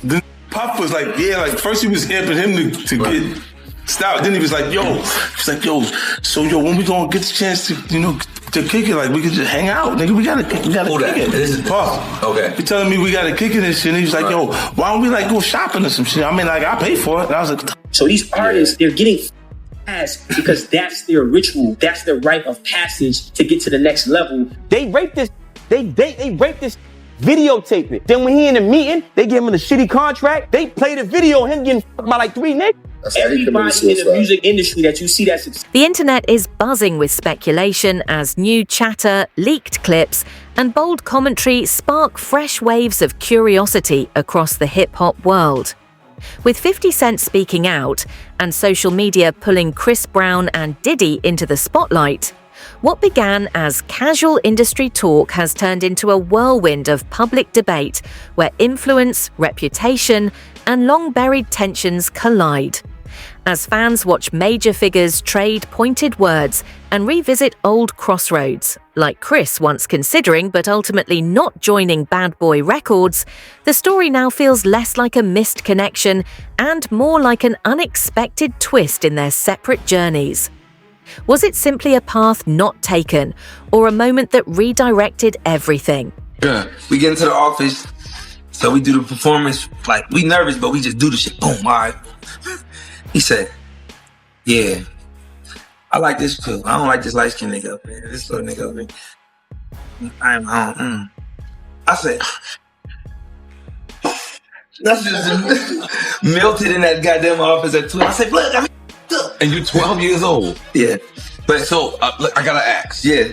Then Puff was like, yeah, like first he was amping him to get stopped. Then he was like, yo, so when we gonna get the chance to, to kick it, like we could just hang out, nigga. We gotta kick it. This is Puff. Okay. He telling me we gotta kick it and shit. And he was like, yo, why don't we like go shopping or some shit? I mean, like I pay for it. And I was like, so these artists, they're getting ass because that's their ritual. That's their rite of passage to get to the next level. They raped this. They raped this. Videotape it. Then when he in a meeting, they give him a shitty contract. They play the video of him getting fucked by like 3 niggas. Everybody in the music industry that you see that's... The internet is buzzing with speculation as new chatter, leaked clips, and bold commentary spark fresh waves of curiosity across the hip-hop world. With 50 Cent speaking out and social media pulling Chris Brown and Diddy into the spotlight, what began as casual industry talk has turned into a whirlwind of public debate where influence, reputation, and long-buried tensions collide. As fans watch major figures trade pointed words and revisit old crossroads, like Chris once considering but ultimately not joining Bad Boy Records, the story now feels less like a missed connection and more like an unexpected twist in their separate journeys. Was it simply a path not taken, or a moment that redirected everything? Yeah, we get into the office, so we do the performance, like, we nervous, but we just do the shit, boom, all right. He said, yeah, I like this too. I don't like this light-skinned nigga up here, this little nigga up here. I said, that's just melted in that goddamn office at 12. I said, look, I'm and you're 12 years old. Yeah. But so I gotta ask. Yeah.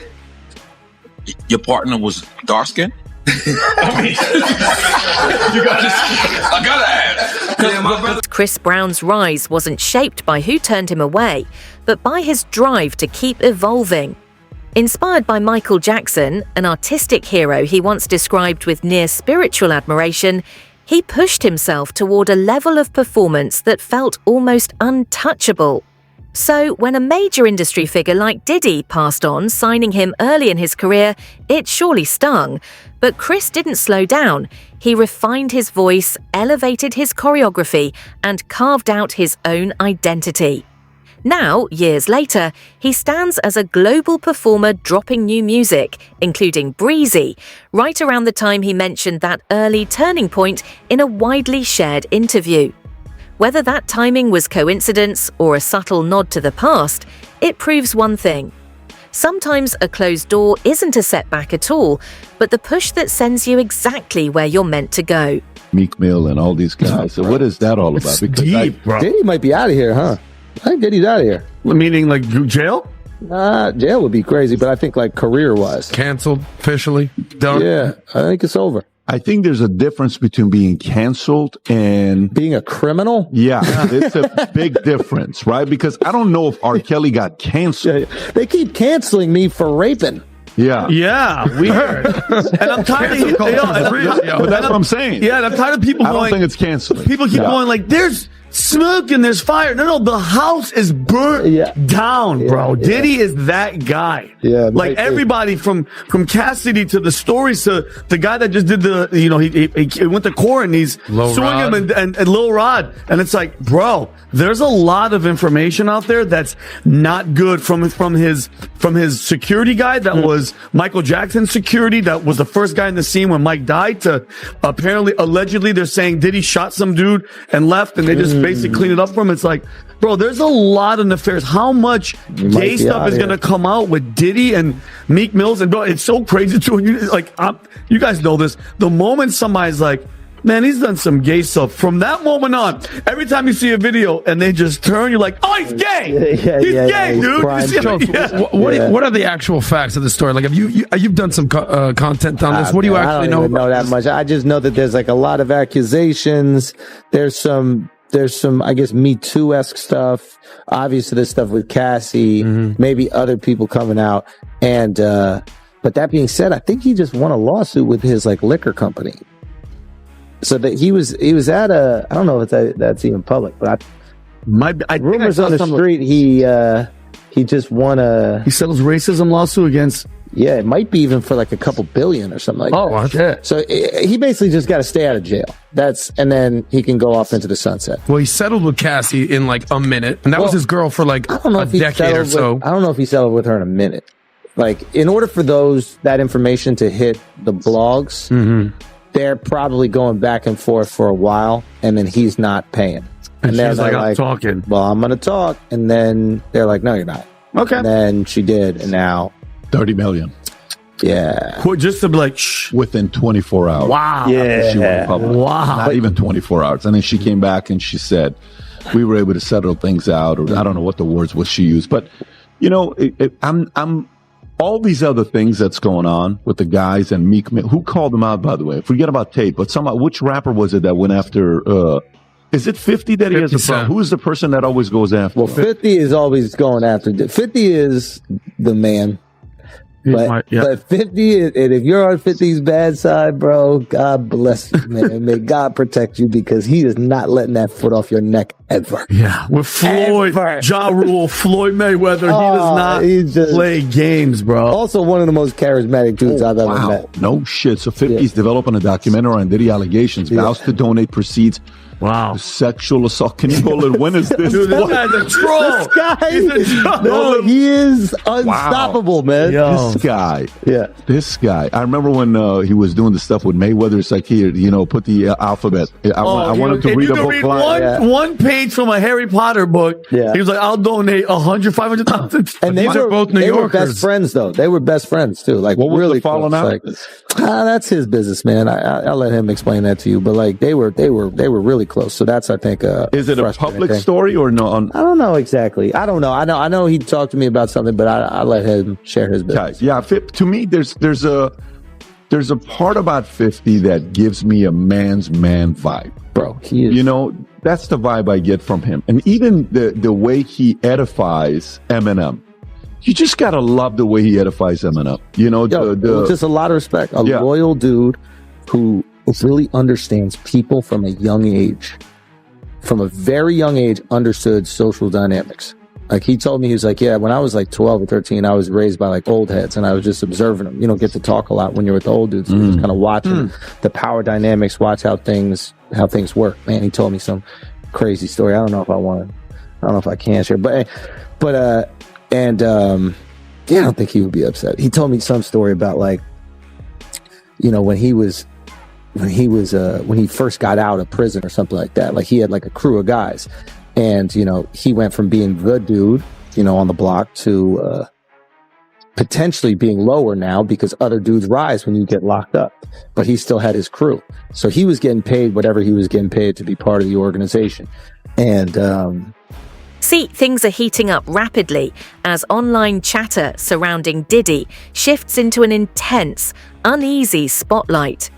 Your partner was dark skinned? I mean, I gotta ask. Yeah, my brother. Chris Brown's rise wasn't shaped by who turned him away, but by his drive to keep evolving. Inspired by Michael Jackson, an artistic hero he once described with near spiritual admiration, he pushed himself toward a level of performance that felt almost untouchable. So when a major industry figure like Diddy passed on, signing him early in his career, it surely stung. But Chris didn't slow down. He refined his voice, elevated his choreography, and carved out his own identity. Now, years later, he stands as a global performer dropping new music, including Breezy, right around the time he mentioned that early turning point in a widely shared interview. Whether that timing was coincidence or a subtle nod to the past, it proves one thing. Sometimes a closed door isn't a setback at all, but the push that sends you exactly where you're meant to go. Meek Mill and all these guys. So what is that all about? Because deep, bro. Diddy might be out of here, huh? I think Diddy's out of here. Meaning like jail? Jail would be crazy, but I think like career-wise. Canceled, officially, done? Yeah, I think it's over. I think there's a difference between being canceled and being a criminal. Yeah, it's a big difference, right? Because I don't know if R. Kelly got canceled. They keep canceling me for raping. Yeah. Yeah, we heard. And I'm tired of but that's what I'm saying. Yeah, and I'm tired of people going. I don't think it's canceling. People keep going like, there's smoke and there's fire. No, the house is burnt down, bro. Diddy is that guy. Yeah, like everybody from Cassidy to the stories to the guy that just did the, he went to court and he's suing him and Lil Rod. And it's like, bro, there's a lot of information out there that's not good from his security guy that was Michael Jackson's security, that was the first guy in the scene when Mike died, to allegedly they're saying Diddy shot some dude and left and they just basically clean it up for him. It's like, bro, there's a lot of nefarious. How much gay stuff is going to come out with Diddy and Meek Mills? And bro, it's so crazy too. You guys know this. The moment somebody's like, man, he's done some gay stuff, from that moment on, every time you see a video and they just turn, you're like, oh, he's gay. He's gay, dude. What are the actual facts of the story? Like, you've done some content on this. What do you actually know? I don't know that much. I just know that there's like a lot of accusations. There's some, I guess, Me Too-esque stuff. Obviously, there's stuff with Cassie, maybe other people coming out. And, but that being said, I think he just won a lawsuit with his like liquor company. So that he was at a, I don't know if that's even public, but rumors on the street, he just won he settled racism lawsuit against Yeah, it might be even for like a couple billion or something like that. Oh, okay. So he basically just got to stay out of jail. And then he can go off into the sunset. Well, he settled with Cassie in like a minute, and that was his girl for like a decade or so. I don't know if he settled with her in a minute. Like, in order for that information to hit the blogs, they're probably going back and forth for a while, and then he's not paying. And she's like, I'm talking. Well, I'm going to talk. And then they're like, no, you're not. Okay. And then she did, and now 30 million. Yeah. Just to be like, shh. Within 24 hours. Wow. Yeah. She went public. Wow. Not even 24 hours. And then she came back and she said, we were able to settle things out, or I don't know what the words was she used. But, you know, I'm all these other things that's going on with the guys and Meek Mill. Who called them out, by the way? Forget about Tate, but which rapper was it that went after, is it 50 that he has a problem? Who is the person that always goes after? Well, 50 is always going after. 50 is the man. But 50 is, and if you're on 50's bad side, bro, God bless you, man. May God protect you, because he is not letting that foot off your neck ever. Yeah, with Floyd, Ja Rule, Floyd Mayweather, he does not play games, bro. Also, one of the most charismatic dudes I've ever met. No shit. So 50's developing a documentary on Diddy allegations, vows to donate proceeds. Wow. Sexual assault. Can you call it? When is this? Dude, this guy's a troll. He is unstoppable, man. This guy. Yeah. This guy. I remember when he was doing the stuff with Mayweather. It's like, here, put the alphabet. I wanted to read a book. One page from a Harry Potter book. Yeah. He was like, I'll donate 500,000. And these are both New Yorkers. They were best friends, though. They were best friends, too. Like, what was really the falling out? Like, that's his business, man. I'll let him explain that to you. But like, they were really close. So that's, I think, is it a public story or no? I don't know exactly. I don't know. I know he talked to me about something, but I let him share his business. Yeah. To me, there's a part about 50 that gives me a man's man vibe, bro. He is. That's the vibe I get from him, and even the way he edifies Eminem. You just gotta love the way he edifies Eminem. Just a lot of respect. A loyal dude who really understands people from a young age. From a very young age, understood social dynamics. Like, he told me, he was like, yeah, when I was like 12 or 13, I was raised by like old heads, and I was just observing them. You don't get to talk a lot when you're with the old dudes. You're just kind of watching the power dynamics, watch how things work. Man, he told me some crazy story. I don't know if I can share, but I don't think he would be upset. He told me some story about, like, when he first got out of prison or something like that. Like, he had like a crew of guys, and he went from being the dude on the block to potentially being lower now, because other dudes rise when you get locked up, but he still had his crew, so he was getting paid whatever he was getting paid to be part of the organization. And See, things are heating up rapidly as online chatter surrounding Diddy shifts into an intense, uneasy spotlight,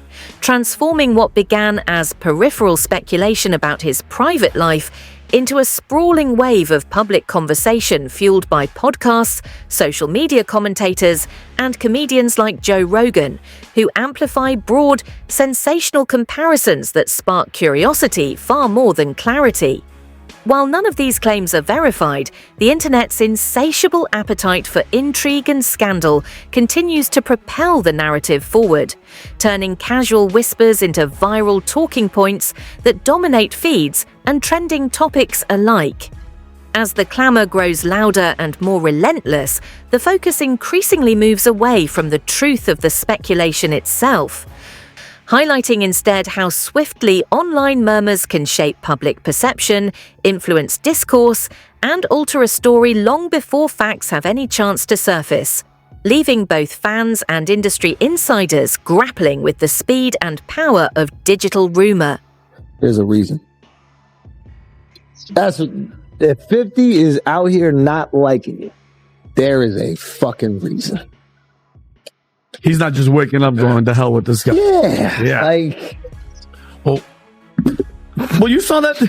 transforming what began as peripheral speculation about his private life into a sprawling wave of public conversation fueled by podcasts, social media commentators, and comedians like Joe Rogan, who amplify broad, sensational comparisons that spark curiosity far more than clarity. While none of these claims are verified, the internet's insatiable appetite for intrigue and scandal continues to propel the narrative forward, turning casual whispers into viral talking points that dominate feeds and trending topics alike. As the clamor grows louder and more relentless, the focus increasingly moves away from the truth of the speculation itself, highlighting instead how swiftly online murmurs can shape public perception, influence discourse, and alter a story long before facts have any chance to surface, leaving both fans and industry insiders grappling with the speed and power of digital rumor. There's a reason. If 50 is out here not liking it, there is a fucking reason. He's not just waking up going, to hell with this guy. Yeah. Like, well, you saw that.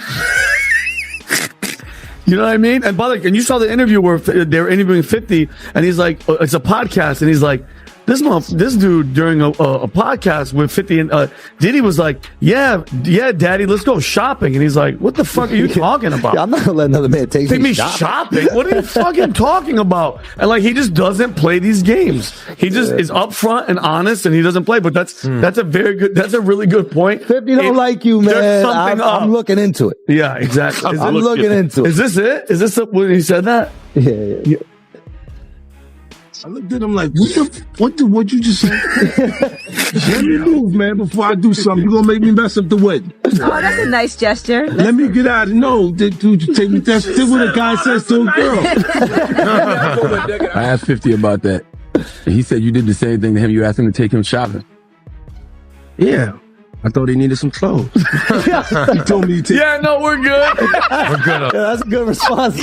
You know what I mean? And by the way, and you saw the interview where they're interviewing 50, and he's like, it's a podcast, and he's like, This dude during a podcast with 50 and Diddy was like, yeah, daddy, let's go shopping. And he's like, what the fuck are you talking about? Yeah, I'm not gonna let another man take me shopping. What are you fucking talking about? And like, he just doesn't play these games. He just is upfront and honest, and he doesn't play. But that's a very good. That's a really good point. 50 don't like you, man. I'm looking into it. Yeah, exactly. I'm looking into it. Is this it? Is this when he said that? Yeah. I looked at him like, what you just say? Let me move, man, before I do something. You're gonna make me mess up the wedding. Oh, that's a nice gesture. Let me get out. No, dude, you take me. That's what a guy says to a girl. I asked 50 about that. And he said you did the same thing to him. You asked him to take him shopping. Yeah. I thought he needed some clothes. He told me to take. Yeah, no, we're good. We're good. That's a good response.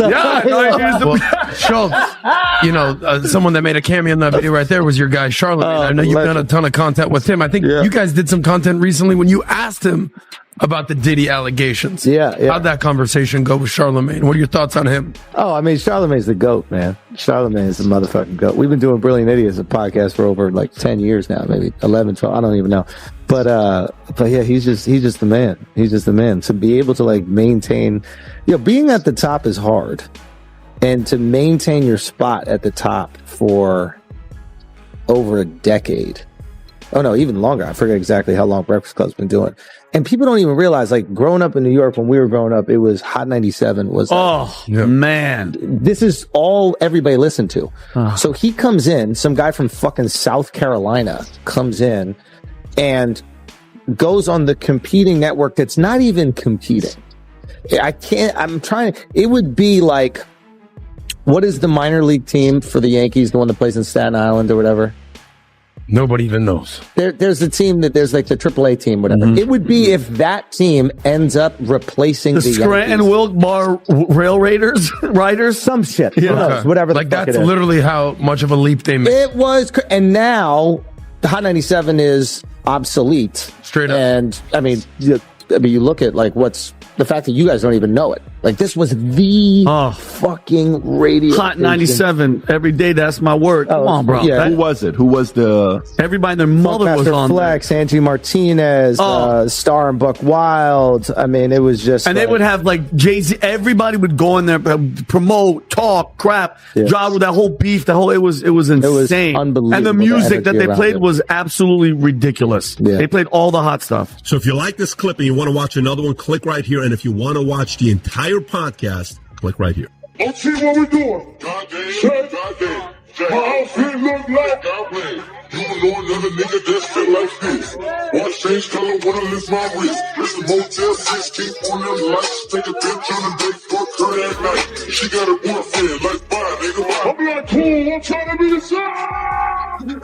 Schultz, someone that made a cameo in that video right there was your guy, Charlamagne. I know you've done a ton of content with him. I think you guys did some content recently when you asked him about the Diddy allegations. Yeah. How'd that conversation go with Charlamagne? What are your thoughts on him? Oh, I mean, Charlamagne's the GOAT, man. Charlamagne is the motherfucking GOAT. We've been doing Brilliant Idiots, a podcast, for over like 10 years now, maybe 11, 12. I don't even know. But yeah, he's just the man. He's just the man. To be able to like maintain, being at the top is hard. And to maintain your spot at the top for over a decade. Oh no, even longer. I forget exactly how long Breakfast Club's been doing. And people don't even realize, like, growing up in New York, when we were growing up, it was Hot 97 was man. This is all everybody listened to. So he comes in, some guy from fucking South Carolina comes in and goes on the competing network that's not even competing. It would be like, what is the minor league team for the Yankees, the one that plays in Staten Island or whatever? Nobody even knows. There's a team there's like the AAA team, whatever. It would be if that team ends up replacing the Scranton Wilkes-Barre Rail Riders, some shit. Who knows? Whatever. Like, that's literally how much of a leap they made. It was, and now the Hot 97 is obsolete. Straight up. And I mean, you look at like what's the fact that you guys don't even know it. Like, this was the fucking radio Hot 97 every day. That's my word. Come on, bro. Yeah. Who was it? Who was the everybody? Their mother was on Flex, there. Angie Martinez, Star and Buck Wild. I mean, it was just, and they would have like Jay-Z. Everybody would go in there, promote, talk, crap, drive with that whole beef. It was insane. It was unbelievable. And the music that they played was absolutely ridiculous. Yeah. They played all the hot stuff. So if you like this clip and you want to watch another one, click right here. And if you want to watch the entire podcast, click right here. Let's see what we're doing. Goddamn. My outfit look like you know another nigga that fit like this. Watch change color when I lift my wrist. It's the Motel 6, keep on them lights. Take a picture on the day, fuck her at night. She got a boyfriend, like, bye, nigga, bye. I'm like, cool, I'm trying to be the same.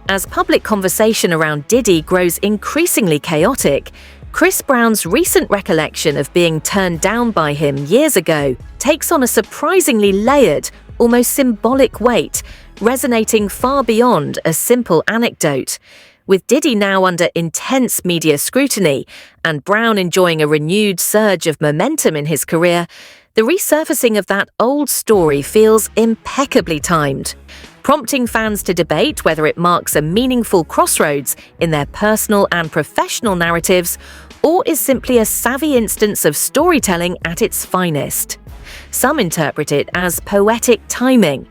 As public conversation around Diddy grows increasingly chaotic, Chris Brown's recent recollection of being turned down by him years ago takes on a surprisingly layered, almost symbolic weight, resonating far beyond a simple anecdote. With Diddy now under intense media scrutiny and Brown enjoying a renewed surge of momentum in his career, the resurfacing of that old story feels impeccably timed, prompting fans to debate whether it marks a meaningful crossroads in their personal and professional narratives, or is simply a savvy instance of storytelling at its finest. Some interpret it as poetic timing,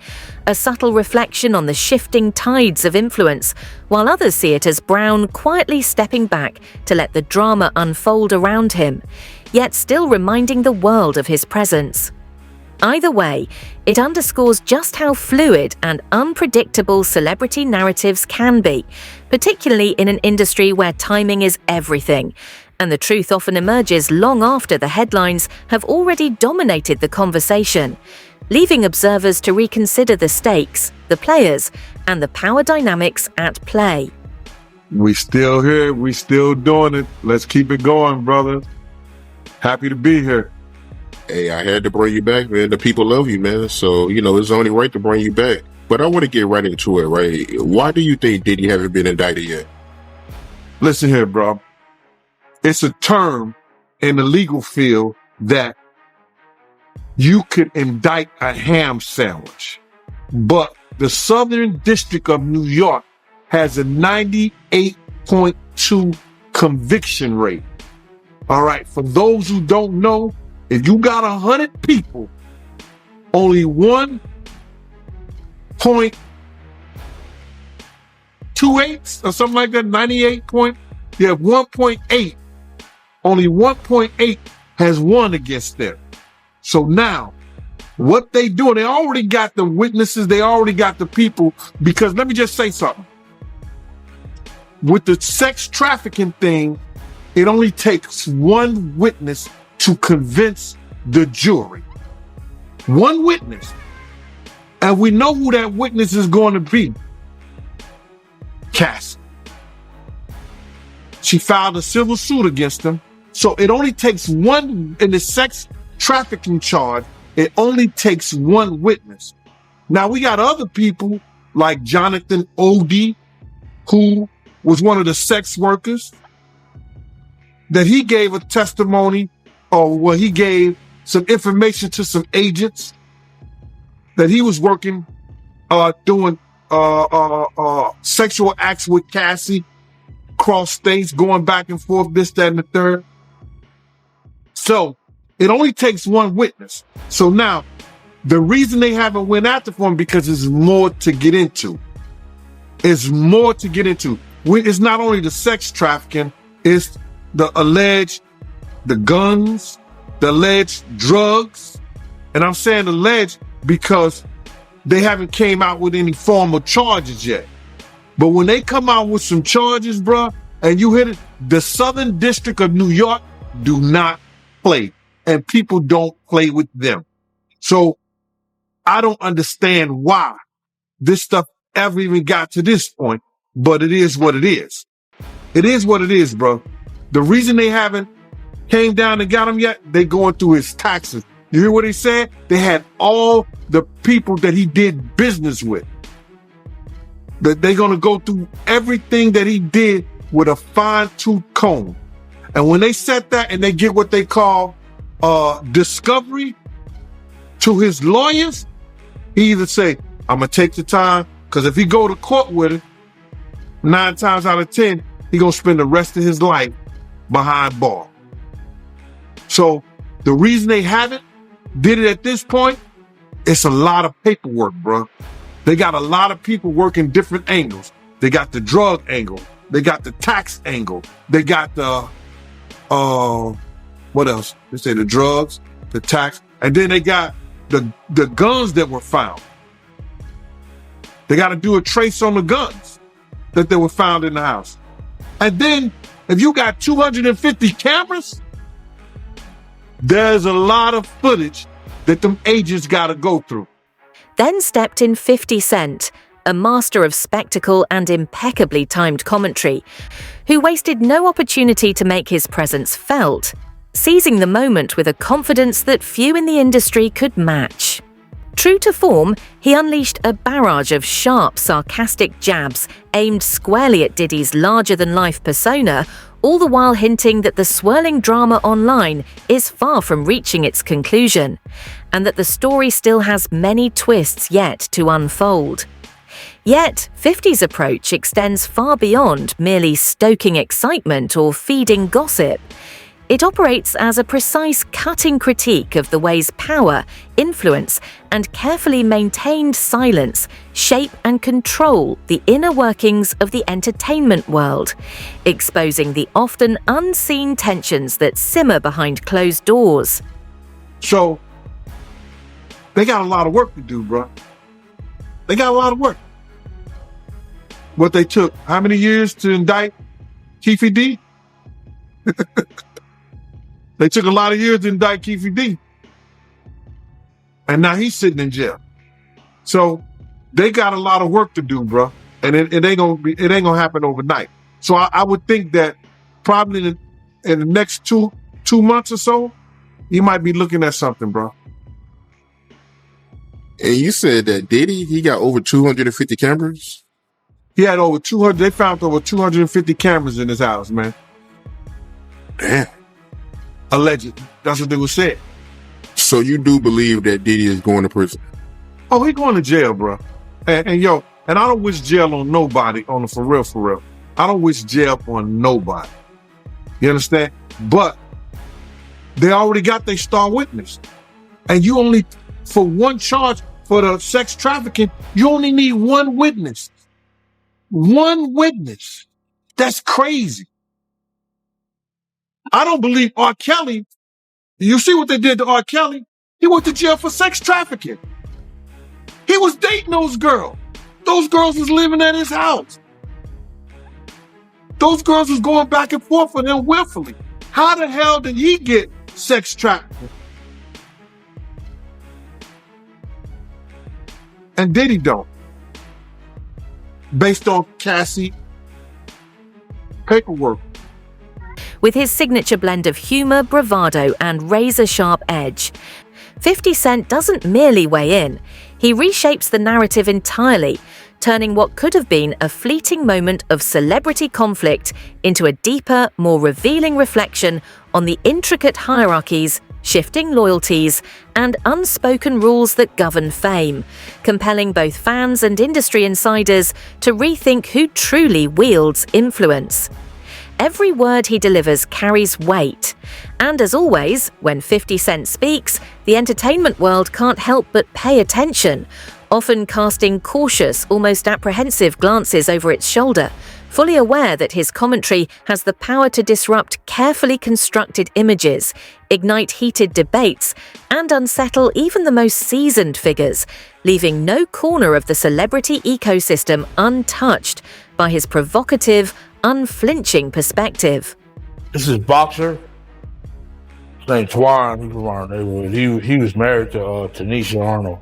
a subtle reflection on the shifting tides of influence, while others see it as Brown quietly stepping back to let the drama unfold around him, yet still reminding the world of his presence. Either way, it underscores just how fluid and unpredictable celebrity narratives can be, particularly in an industry where timing is everything, and the truth often emerges long after the headlines have already dominated the conversation, leaving observers to reconsider the stakes, the players, and the power dynamics at play. We still here, we still doing it. Let's keep it going, brother. Happy to be here. Hey, I had to bring you back, man. The people love you, man. So, it's only right to bring you back. But I want to get right into it, right? Why do you think Diddy haven't been indicted yet? Listen here, bro. It's a term in the legal field that you could indict a ham sandwich. But the Southern District of New York has a 98.2 conviction rate. All right, for those who don't know, if you got 100 people, only 1.28 or something like that, 1.8, only 1.8 has won against them. So now, what they doing, they already got the witnesses, they already got the people, because let me just say something. With the sex trafficking thing, it only takes one witness to convince the jury. One witness. And we know who that witness is going to be. Cass. She filed a civil suit against him. So it only takes one, in the sex trafficking charge, it only takes one witness. Now we got other people like Jonathan Odie, who was one of the sex workers, that he gave a testimony, or well, he gave some information to some agents that he was working, doing sexual acts with Cassie, cross states, going back and forth, this, that, and the third. So it only takes one witness. So now, the reason they haven't went after for him, because there's more to get into. It's more to get into. It's not only the sex trafficking, it's the guns, the alleged drugs. And I'm saying alleged because they haven't came out with any formal charges yet. But when they come out with some charges, bruh, and you hit it, the Southern District of New York do not play. And people don't play with them. So I don't understand why this stuff ever even got to this point, but it is what it is. It is what it is, bro. The reason they haven't came down and got him yet, they going through his taxes. You hear what he said? They had all the people that he did business with. That they're going to go through everything that he did with a fine-tooth comb. And when they set that and they get what they call discovery to his lawyers, he either say, I'm going to take the time, because if he go to court with it, 9 times out of 10, he going to spend the rest of his life behind bar. So the reason they haven't did it at this point, it's a lot of paperwork, bro. They got a lot of people working different angles. They got the drug angle. They got the tax angle. They got the, what else? They say the drugs, the tax, and then they got the guns that were found. They got to do a trace on the guns that they were found in the house. And then if you got 250 cameras, there's a lot of footage that them agents got to go through. Then stepped in 50 Cent, a master of spectacle and impeccably timed commentary, who wasted no opportunity to make his presence felt, seizing the moment with a confidence that few in the industry could match. True to form, he unleashed a barrage of sharp, sarcastic jabs aimed squarely at Diddy's larger-than-life persona, all the while hinting that the swirling drama online is far from reaching its conclusion, and that the story still has many twists yet to unfold. Yet, 50's approach extends far beyond merely stoking excitement or feeding gossip. It operates as a precise, cutting critique of the ways power, influence, and carefully maintained silence shape and control the inner workings of the entertainment world, exposing the often unseen tensions that simmer behind closed doors. So, they got a lot of work to do, bro. They got a lot of work. What they took, how many years to indict Keefe D? They took a lot of years to indict Keefe D. And now he's sitting in jail. So they got a lot of work to do, bro. And it ain't gonna happen overnight. So I would think that probably in the next two months or so, you might be looking at something, bro. And you said that Diddy, he got over 250 cameras? He had over 200, they found over 250 cameras in his house, man. Damn. Allegedly. That's what they were saying. So you do believe that Diddy is going to prison? Oh, he going to jail, bro. And I don't wish jail on nobody, on the for real. I don't wish jail on nobody. You understand? But they already got their star witness. And you only, for one charge, for the sex trafficking, you only need one witness. One witness. That's crazy. I don't believe R. Kelly. You see what they did to R. Kelly? He went to jail for sex trafficking. He was dating those girls. Those girls was living at his house. Those girls was going back and forth with him willfully. How the hell did he get sex trafficking? And Diddy don't. Based on Cassie paperwork. With his signature blend of humor, bravado, and razor-sharp edge, 50 Cent doesn't merely weigh in. He reshapes the narrative entirely, turning what could have been a fleeting moment of celebrity conflict into a deeper, more revealing reflection on the intricate hierarchies, shifting loyalties, and unspoken rules that govern fame, compelling both fans and industry insiders to rethink who truly wields influence. Every word he delivers carries weight. And as always, when 50 Cent speaks, the entertainment world can't help but pay attention, often casting cautious, almost apprehensive glances over its shoulder, fully aware that his commentary has the power to disrupt carefully constructed images, ignite heated debates, and unsettle even the most seasoned figures, leaving no corner of the celebrity ecosystem untouched by his provocative, unflinching perspective. This is boxer. His name's Twan. He's from our neighborhood. He was married to Tanisha Arnold.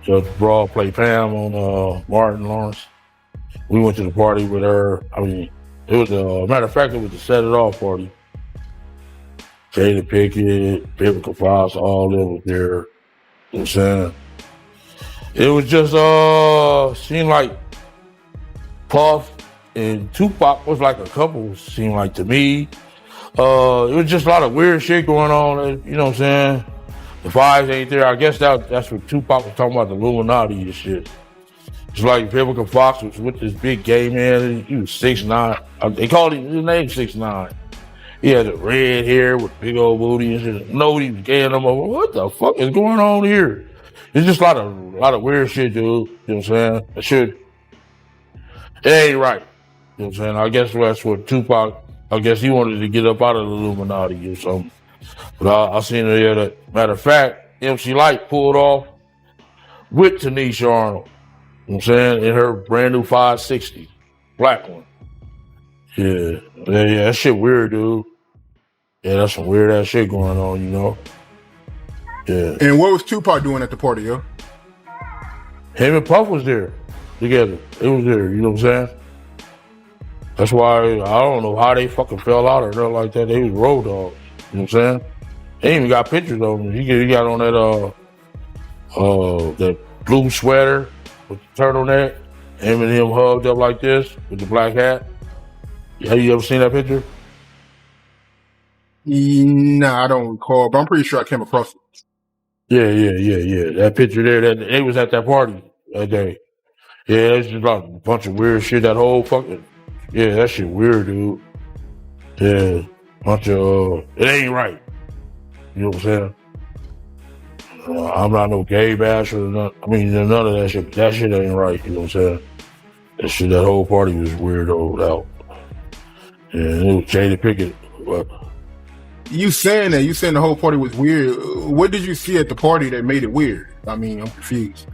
So Brawl played Pam on Martin Lawrence. We went to the party with her. I mean, it was matter of fact, it was the Set It Off party. Jada Pickett, Biblical Fox, all of them was there. You know what I'm saying? It was just seemed like Puff and Tupac was like a couple, seemed like to me. It was just a lot of weird shit going on, you know what I'm saying? The Fives ain't there. I guess that's what Tupac was talking about, the Illuminati and shit. It's like Vivica Fox was with this big gay man. He was 6'9". They called him, his name 6'9". He had the red hair with big old booty and shit. Nobody was gay no more. What the fuck is going on here? It's just a lot of weird shit, dude. You know what I'm saying? It ain't right. You know what I'm saying? I guess that's what Tupac, I guess he wanted to get up out of the Illuminati or something. But I seen it here that, matter of fact, MC Lyte pulled off with Tanisha Arnold. You know what I'm saying? In her brand new 560. Black one. Yeah, that shit weird, dude. Yeah, that's some weird ass shit going on, you know? Yeah. And what was Tupac doing at the party, yo? Him and Puff was there together. They was there, you know what I'm saying? That's why I don't know how they fucking fell out or nothing like that. They was road dogs, you know what I'm saying? They even got pictures of him. He got on that blue sweater with the turtleneck. Him and him hugged up like this with the black hat. Have you ever seen that picture? Nah, I don't recall, but I'm pretty sure I came across it. Yeah. That picture there, that they was at that party that day. Yeah, it's just like a bunch of weird shit. That whole fucking, yeah, that shit weird, dude. Yeah, bunch of, it ain't right. You know what I'm saying? I'm not no gay basher or nothing. I mean, none of that shit. That shit ain't right. You know what I'm saying? That whole party was weird out. Yeah, it was Jada Pickett. But You saying the whole party was weird. What did you see at the party that made it weird? I mean, I'm confused.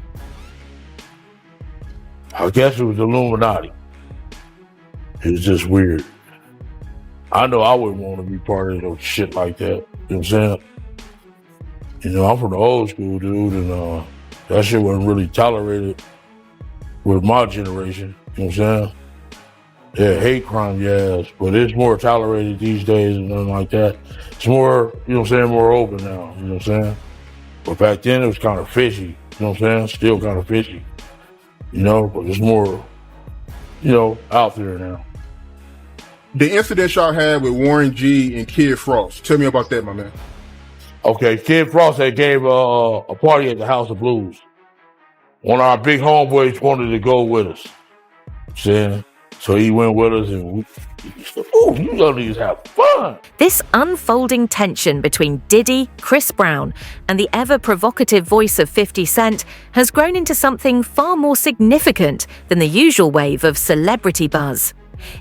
I guess it was Illuminati. It was just weird. I know I wouldn't want to be part of no shit like that. You know what I'm saying? You know, I'm from the old school, dude, and that shit wasn't really tolerated with my generation. You know what I'm saying? Yeah, hate crime, yes, but it's more tolerated these days and nothing like that. It's more, you know what I'm saying, more open now, you know what I'm saying? But back then it was kind of fishy, you know what I'm saying? Still kind of fishy, you know, but it's more, you know, out there now. The incident y'all had with Warren G and Kid Frost. Tell me about that, my man. Okay, Kid Frost had gave a party at the House of Blues. One of our big homeboys wanted to go with us. Saying, so he went with us and we said, ooh, you young niggas have fun. This unfolding tension between Diddy, Chris Brown, and the ever-provocative voice of 50 Cent has grown into something far more significant than the usual wave of celebrity buzz.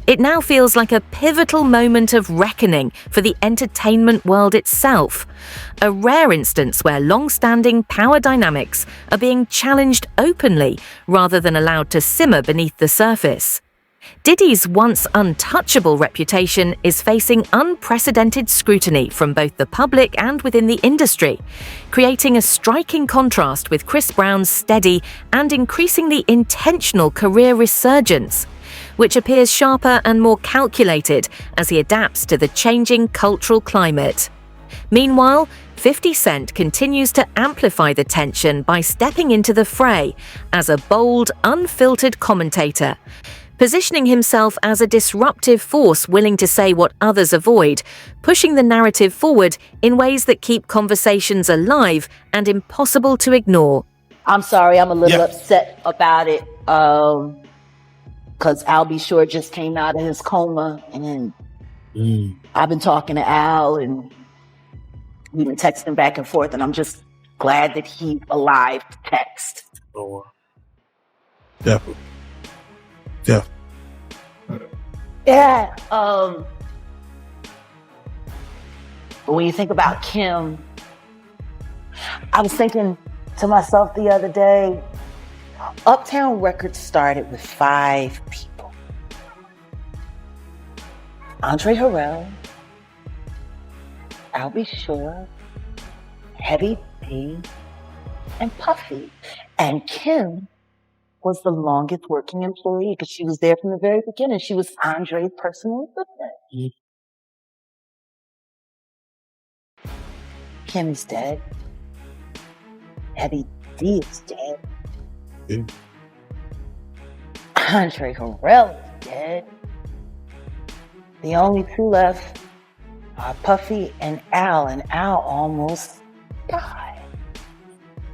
It now feels like a pivotal moment of reckoning for the entertainment world itself, a rare instance where long-standing power dynamics are being challenged openly rather than allowed to simmer beneath the surface. Diddy's once untouchable reputation is facing unprecedented scrutiny from both the public and within the industry, creating a striking contrast with Chris Brown's steady and increasingly intentional career resurgence, which appears sharper and more calculated as he adapts to the changing cultural climate. Meanwhile, 50 Cent continues to amplify the tension by stepping into the fray as a bold, unfiltered commentator, positioning himself as a disruptive force willing to say what others avoid, pushing the narrative forward in ways that keep conversations alive and impossible to ignore. I'm sorry, I'm a little upset about it. Because Al B. Shore just came out of his coma, and I've been talking to Al, and we've been texting back and forth, and I'm just glad that he's alive to text. Oh, Definitely. Yeah. Yeah. When you think about Kim, I was thinking to myself the other day, Uptown Records started with 5 people. Andre Harrell, Al B. Shore, Heavy D, and Puffy. And Kim was the longest working employee because she was there from the very beginning. She was Andre's personal assistant. Kim's dead. Heavy D is dead. Andre Harrell is dead. The only 2 left are Puffy and Al almost died.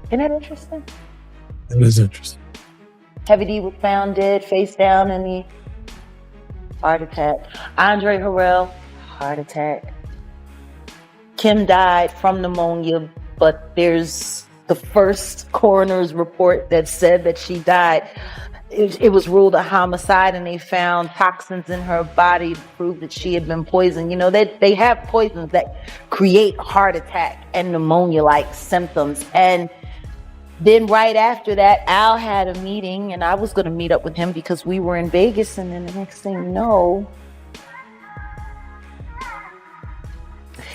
Isn't that interesting? It is interesting. Heavy D was found dead, face down in the heart attack. Andre Harrell, heart attack. Kim died from pneumonia, but there's the first coroner's report that said that she died. It was ruled a homicide, and they found toxins in her body to prove that she had been poisoned. You know, they have poisons that create heart attack and pneumonia-like symptoms. And then right after that, Al had a meeting, and I was going to meet up with him because we were in Vegas. And then the next thing you know,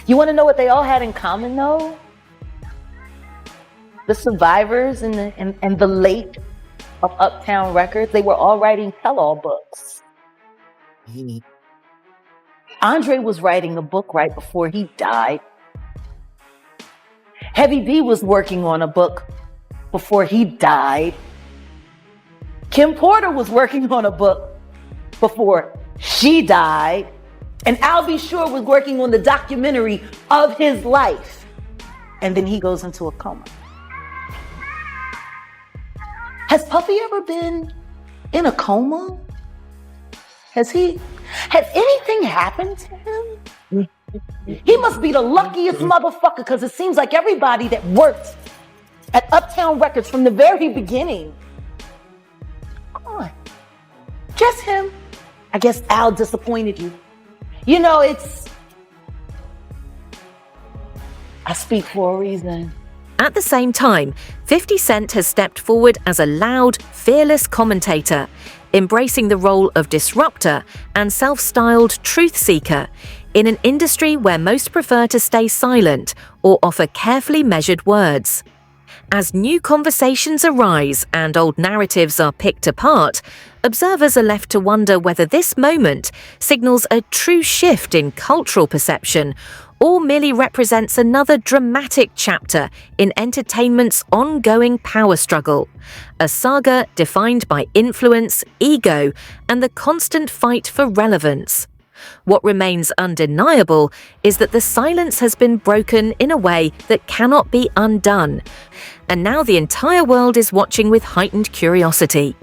you want to know what they all had in common, though? The survivors and the late of Uptown Records, they were all writing tell-all books. Andre was writing a book right before he died. Heavy D was working on a book before he died. Kim Porter was working on a book before she died. And Al B. Shore was working on the documentary of his life. And then he goes into a coma. Has Puffy ever been in a coma? Has anything happened to him? He must be the luckiest motherfucker, because it seems like everybody that worked at Uptown Records from the very beginning. Come on. Just him. I guess Al disappointed you. You know, I speak for a reason. At the same time, 50 Cent has stepped forward as a loud, fearless commentator, embracing the role of disruptor and self-styled truth seeker in an industry where most prefer to stay silent or offer carefully measured words. As new conversations arise and old narratives are picked apart, observers are left to wonder whether this moment signals a true shift in cultural perception or merely represents another dramatic chapter in entertainment's ongoing power struggle, a saga defined by influence, ego, and the constant fight for relevance. What remains undeniable is that the silence has been broken in a way that cannot be undone. And now the entire world is watching with heightened curiosity.